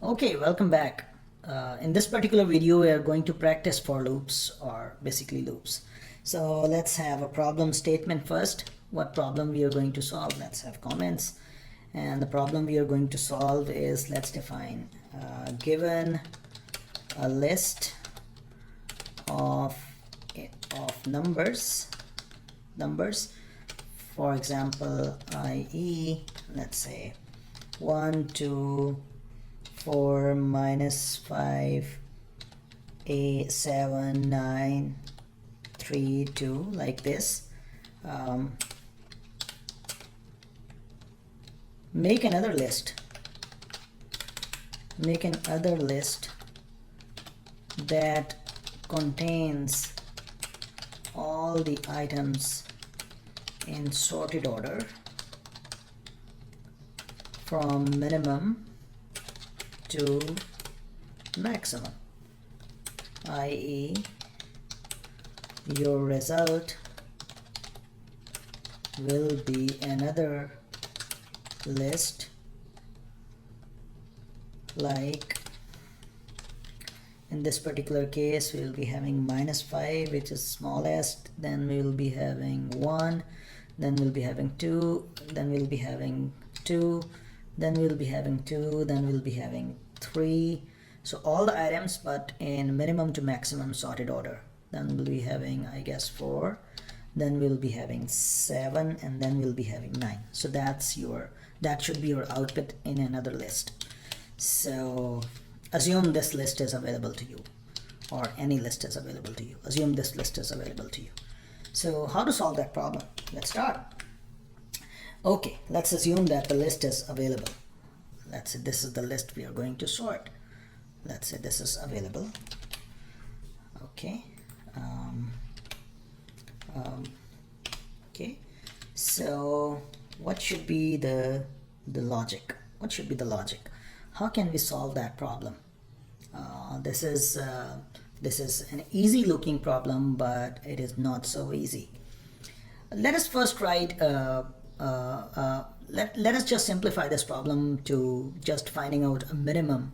Okay, welcome back. In this particular video, we are going to practice for loops, or basically loops. So let's have a problem statement first. What problem we are going to solve? Let's have comments. And the problem we are going to solve is, let's define given a list of numbers, for example, i.e., let's say 1, 2, 4, -5, 8, 7, 9, 3, 2, like this. Make another list that contains all the items in sorted order from minimum to maximum, i.e., your result will be another list, like in this particular case we will be having -5, which is smallest, then we will be having 1, then we'll be having 2, then we'll be having 2, then we'll be having 2, then we'll be having 3. So all the items, but in minimum to maximum sorted order. Then we'll be having, I guess, 4, then we'll be having 7, and then we'll be having 9. So that should be your output in another list. So assume this list is available to you, or any list is available to you. Assume this list is available to you. So how to solve that problem? Let's start. Okay, let's assume that the list is available. Let's say this is the list we are going to sort. Let's say this is available. Okay. Okay. So what should be the logic? What should be the logic? How can we solve that problem? This is an easy looking problem, but it is not so easy. Let us first write let us just simplify this problem to just finding out a minimum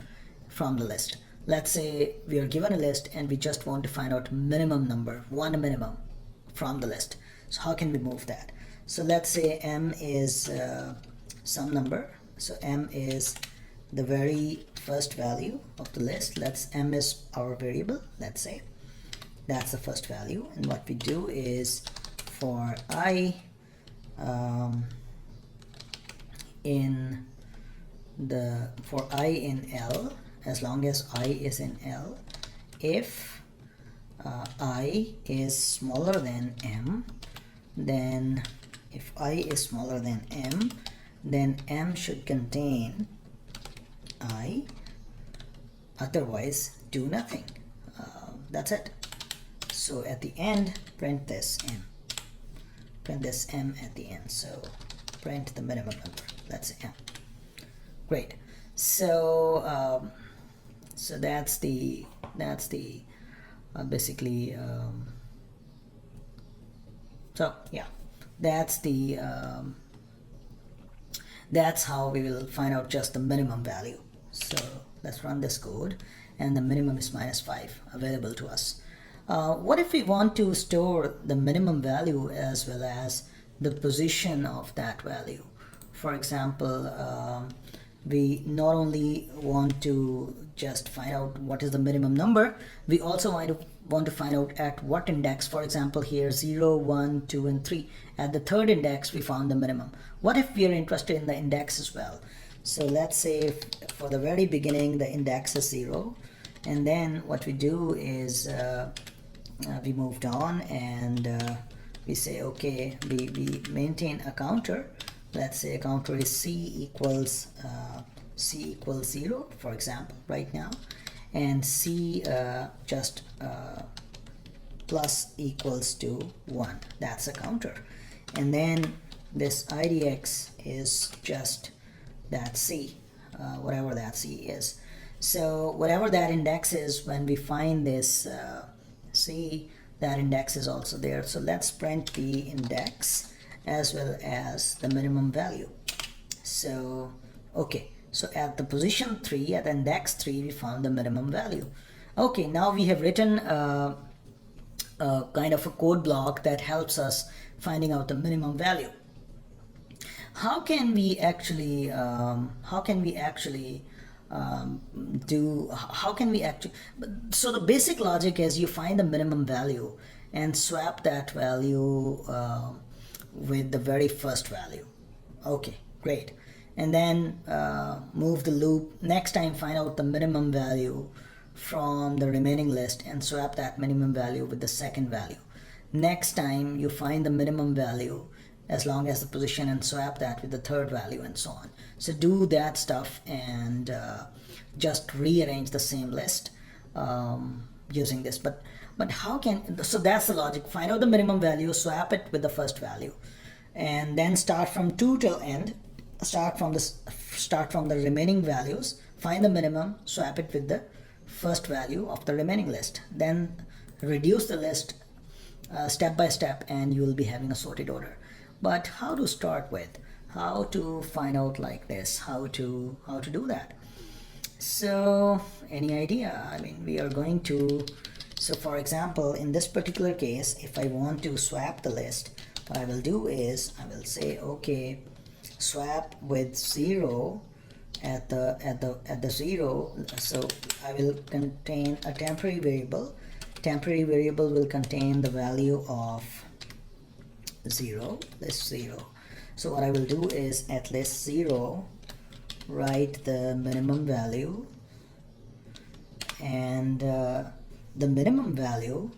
from the list. Let's say we are given a list and we just want to find out minimum number, one minimum from the list. So how can we move that? So let's say m is some number. So m is the very first value of the list. M is our variable, let's say. That's the first value. And what we do is for I in L, as long as I is in L, if I is smaller than m, then if I is smaller than m, then m should contain I, otherwise do nothing. That's it. So at the end, print this m. Print this m at the end. So print the minimum number. That's m. Great. So so that's the basically so yeah, that's how we will find out just the minimum value. So let's run this code, and the minimum is -5 available to us. What if we want to store the minimum value as well as the position of that value? For example, we not only want to just find out what is the minimum number, we also want to find out at what index. For example, here 0, 1, 2, and 3. At the third index, we found the minimum. What if we are interested in the index as well? So let's say for the very beginning, the index is 0. And then what we do is we moved on, and we say, okay, we maintain a counter. Let's say a counter is c equals 0, for example, right now, and c just plus equals to 1. That's a counter. And then this idx is just that c, whatever that c is. So whatever that index is, when we find this c, that index is also there. So let's print the index as well as the minimum value. So okay, so at the position 3, at the index 3, we found the minimum value. Okay, now we have written kind of a code block that helps us finding out the minimum value. How can we actually so the basic logic is you find the minimum value and swap that value with the very first value. Okay, great. And then move the loop. Next time find out the minimum value from the remaining list and swap that minimum value with the second value. Next time you find the minimum value as long as the position and swap that with the third value, and so on. So do that stuff and just rearrange the same list using this. But how can, so that's the logic. Find out the minimum value, swap it with the first value, and then start from 2 till end. Start from the remaining values, find the minimum, swap it with the first value of the remaining list, then reduce the list step by step, and you will be having a sorted order. But how to start with, how to find out like this, how to do that? So any idea? I mean, we are going to, so for example, in this particular case, if I want to swap the list, what I will do is I will say, okay, swap with 0 at the 0. So I will contain a temporary variable. Temporary variable will contain the value of 0, list 0. So what I will do is at list 0 write the minimum value, and the minimum value,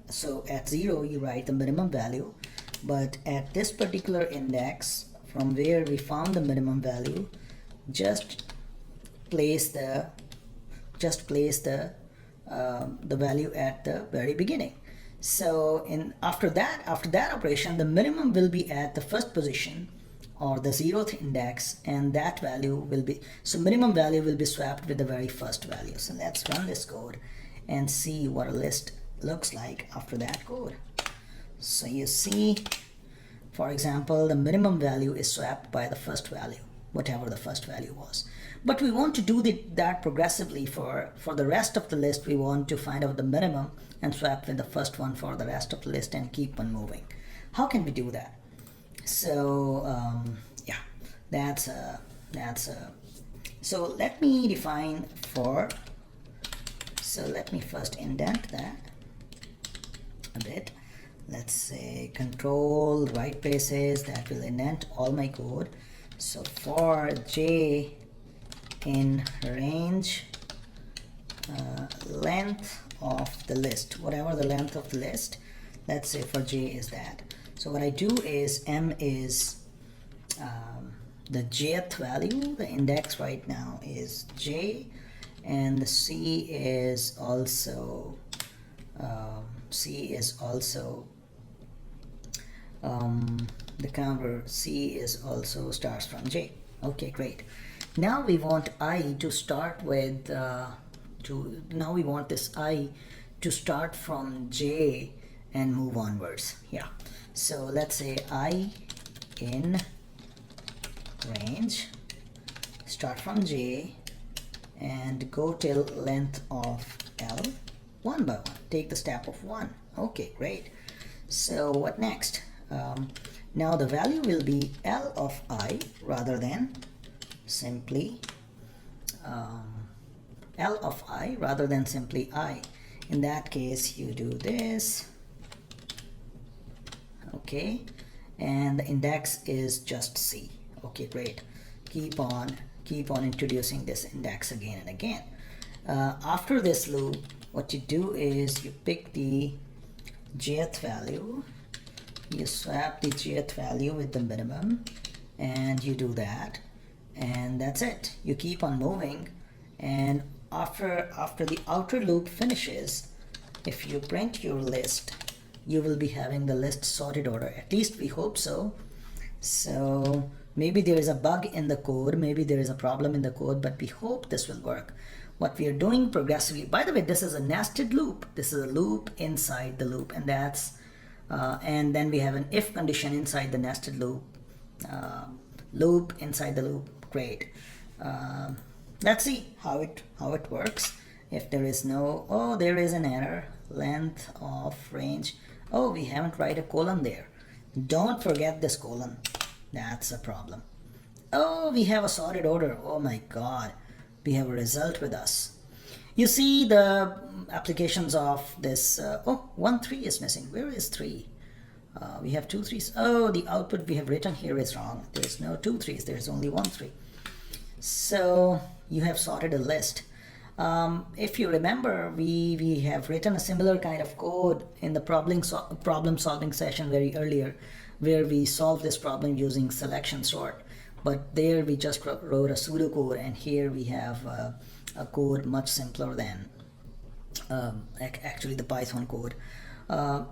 so at 0 you write the minimum value, but at this particular index from where we found the minimum value, just place the value at the very beginning. So after that operation, the minimum will be at the first position or the 0th index, and that value will be, so minimum value will be swapped with the very first value. So let's run this code and see what a list looks like after that code. So you see, for example, the minimum value is swapped by the first value, whatever the first value was. But we want to do that progressively for the rest of the list. We want to find out the minimum and swap with the first one for the rest of the list and keep on moving. How can we do that? So yeah, so let me define for, so let me first indent that a bit. Let's say control right braces, that will indent all my code. So for j in range length of the list, whatever the length of the list, let's say for j is that. So what I do is m is the jth value, the index right now is j, and the c is also the counter c is also starts from j. Okay, great. Now we want I to start with now we want this I to start from j and move onwards. Yeah, so let's say I in range, start from j and go till length of l, one by one, take the step of 1. Okay, great. So what next? Now the value will be L of I rather than simply L of I rather than simply I. In that case, you do this. Okay, and the index is just C. Okay, great. Keep on introducing this index again and again. After this loop, what you do is you pick the jth value, you swap the jth value with the minimum, and you do that, and that's it. You keep on moving, and after the outer loop finishes, if you print your list, you will be having the list sorted order. At least we hope so. So maybe there is a bug in the code, maybe there is a problem in the code, but we hope this will work. what we are doing progressively. By the way, this is a nested loop. This is a loop inside the loop, and and then we have an if condition inside the nested loop. Loop inside the loop. Great. Let's see how it works. If there is no, oh, there is an error. Length of range. Oh, we haven't write a colon there. Don't forget this colon. That's a problem. Oh, we have a sorted order. Oh my God, we have a result with us. You see the applications of this. Oh, 1 3 is missing. Where is 3? We have 2 3s. Oh, the output we have written here is wrong. There's no 2 3s. There's only 1 3. So you have sorted a list. If you remember, we have written a similar kind of code in the problem solving session very earlier, where we solved this problem using selection sort. But there we just wrote a pseudocode, and here we have a code much simpler than actually the Python code.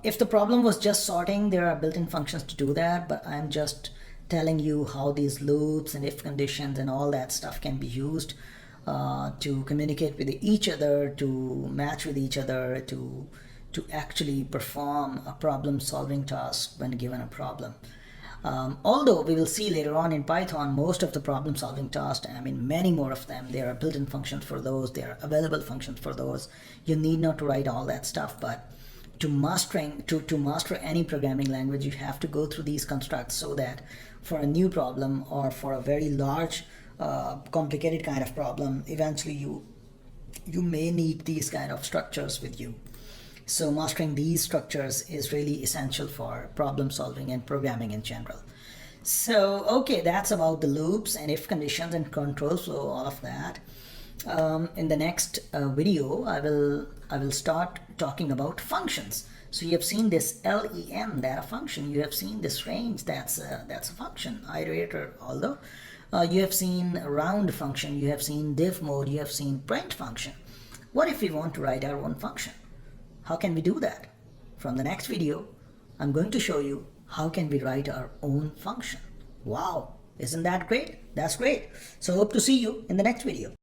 If the problem was just sorting, there are built-in functions to do that, but I'm just telling you how these loops and if conditions and all that stuff can be used to communicate with each other, to match with each other, to actually perform a problem solving task when given a problem. Although we will see later on in Python, most of the problem solving tasks, I mean many more of them, there are built-in functions for those, there are available functions for those. You need not to write all that stuff, but to master any programming language, you have to go through these constructs, so that for a new problem or for a very large complicated kind of problem, eventually you may need these kind of structures with you. So mastering these structures is really essential for problem solving and programming in general. So okay, that's about the loops and if conditions and control flow, all of that. In the next video, I will start talking about functions. So you have seen this len, that a function. You have seen this range, that's a function, iterator. Although you have seen round function, you have seen div mode, you have seen print function. What if we want to write our own function? How can we do that? From the next video, I'm going to show you how can we write our own function. Wow, isn't that great? That's great. So hope to see you in the next video.